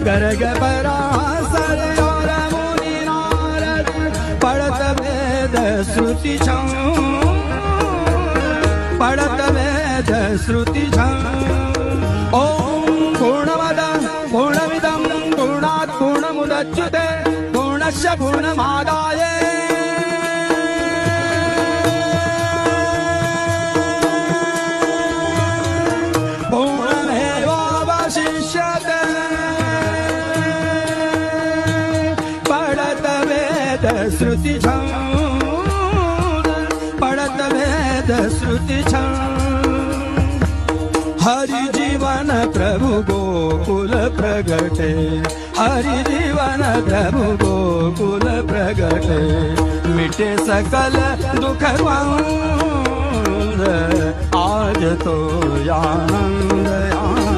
गर्ग पराशर और मुनि नारद पढ़त वेद श्रुति छम, पढ़त वेद श्रुति छम। ओम पूर्णमद पूर्णमिदं पूर्णात् पूर्णमुदच्यते पूर्णस्य पूर्णमादाय पूर्णमेवावशिष्यते। पढ़त वेद श्रुति छम, पढ़त वेद श्रुति छम। हरि जीवन प्रभु गोकुल प्रगटे, हरि जीवन प्रभु गोकुल प्रगटे। मिटे सकल दुख द्वंद आज तो आनंद।